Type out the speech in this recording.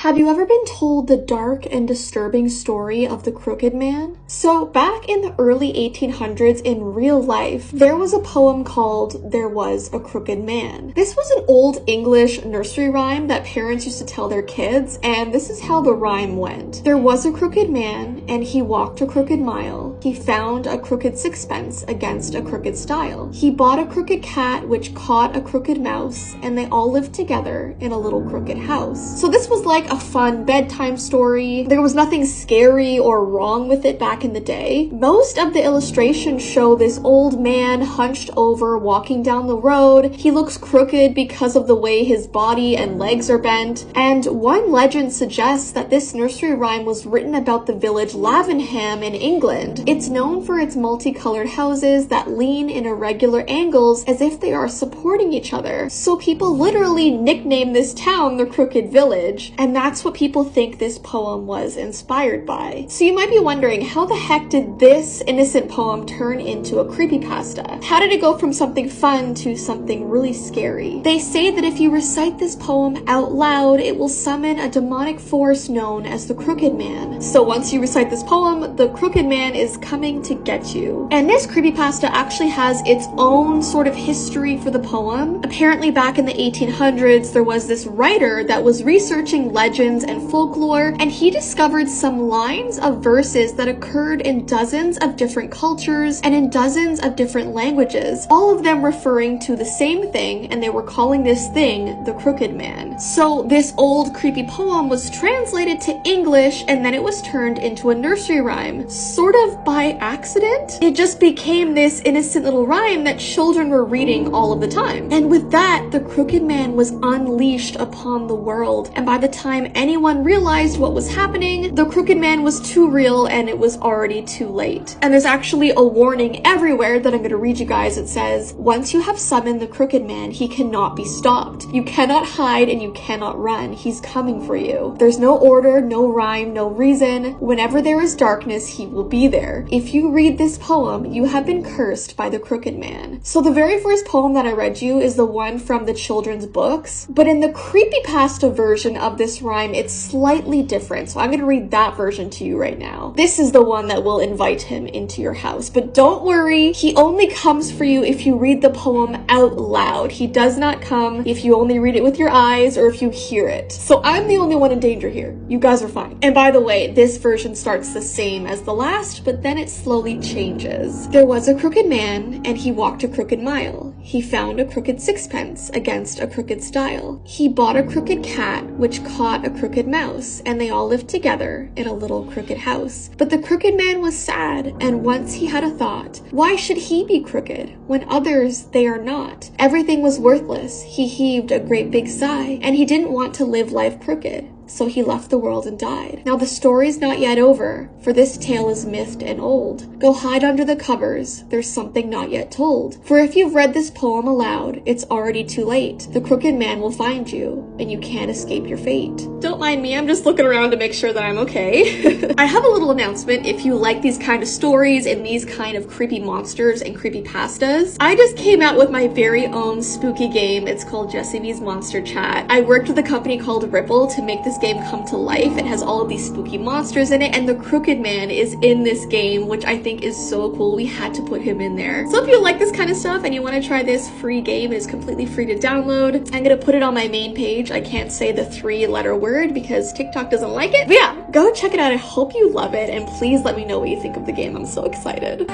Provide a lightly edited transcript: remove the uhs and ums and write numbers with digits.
Have you ever been told the dark and disturbing story of the Crooked Man? So back in the early 1800s in real life, there was a poem called There Was a Crooked Man. This was an old English nursery rhyme that parents used to tell their kids, and this is how the rhyme went. There was a crooked man, and he walked a crooked mile. He found a crooked sixpence against a crooked stile. He bought a crooked cat which caught a crooked mouse, and they all lived together in a little crooked house. So this was like a fun bedtime story. There was nothing scary or wrong with it back in the day. Most of the illustrations show this old man hunched over walking down the road. He looks crooked because of the way his body and legs are bent. And one legend suggests that this nursery rhyme was written about the village Lavenham in England. It's known for its multicolored houses that lean in irregular angles as if they are supporting each other. So people literally nicknamed this town the Crooked Village, and that's what people think this poem was inspired by. So you might be wondering, how the heck did this innocent poem turn into a creepypasta? How did it go from something fun to something really scary? They say that if you recite this poem out loud, it will summon a demonic force known as the Crooked Man. So once you recite this poem, the Crooked Man is coming to get you. And this creepypasta actually has its own sort of history for the poem. Apparently back in the 1800s, there was this writer that was researching legends and folklore, and he discovered some lines of verses that occurred in dozens of different cultures and in dozens of different languages, all of them referring to the same thing, and they were calling this thing the Crooked Man. So this old creepy poem was translated to English, and then it was turned into a nursery rhyme, sort of by accident. It just became this innocent little rhyme that children were reading all of the time. And with that, the Crooked Man was unleashed upon the world, and by the time anyone realized what was happening, the Crooked Man was too real and it was already too late. And there's actually a warning everywhere that I'm going to read you guys. It says, once you have summoned the Crooked Man, he cannot be stopped. You cannot hide and you cannot run. He's coming for you. There's no order, no rhyme, no reason. Whenever there is darkness, he will be there. If you read this poem, you have been cursed by the Crooked Man. So the very first poem that I read you is the one from the children's books, but in the creepypasta version of this rhyme, it's slightly different. So I'm going to read that version to you right now. This is the one that will invite him into your house. But don't worry, he only comes for you if you read the poem out loud. He does not come if you only read it with your eyes or if you hear it. So I'm the only one in danger here. You guys are fine. And by the way, this version starts the same as the last, but then it slowly changes. There was a crooked man, and he walked a crooked mile. He found a crooked sixpence against a crooked stile. He bought a crooked cat, which caught a crooked mouse, and they all lived together in a little crooked house. But the Crooked Man was sad, and once he had a thought, why should he be crooked when others they are not? Everything was worthless. He heaved a great big sigh, and he didn't want to live life crooked. So he left the world and died. Now the story's not yet over, for this tale is mythed and old. Go hide under the covers, there's something not yet told. For if you've read this poem aloud, it's already too late. The Crooked Man will find you, and you can't escape your fate. Don't mind me, I'm just looking around to make sure that I'm okay. I have a little announcement. If you like these kind of stories and these kind of creepy monsters and creepy pastas, I just came out with my very own spooky game. It's called Jessie V's Monster Chat. I worked with a company called Ripple to make this game come to life. It has all of these spooky monsters in it, and the Crooked Man is in this game, which I think is so cool. We had to put him in there. So if you like this kind of stuff and you want to try this free game, it's completely free to download. I'm gonna put it on my main page. I can't say the 3-letter word because TikTok doesn't like it. But yeah, go check it out. I hope you love it, and please let me know what you think of the game. I'm so excited.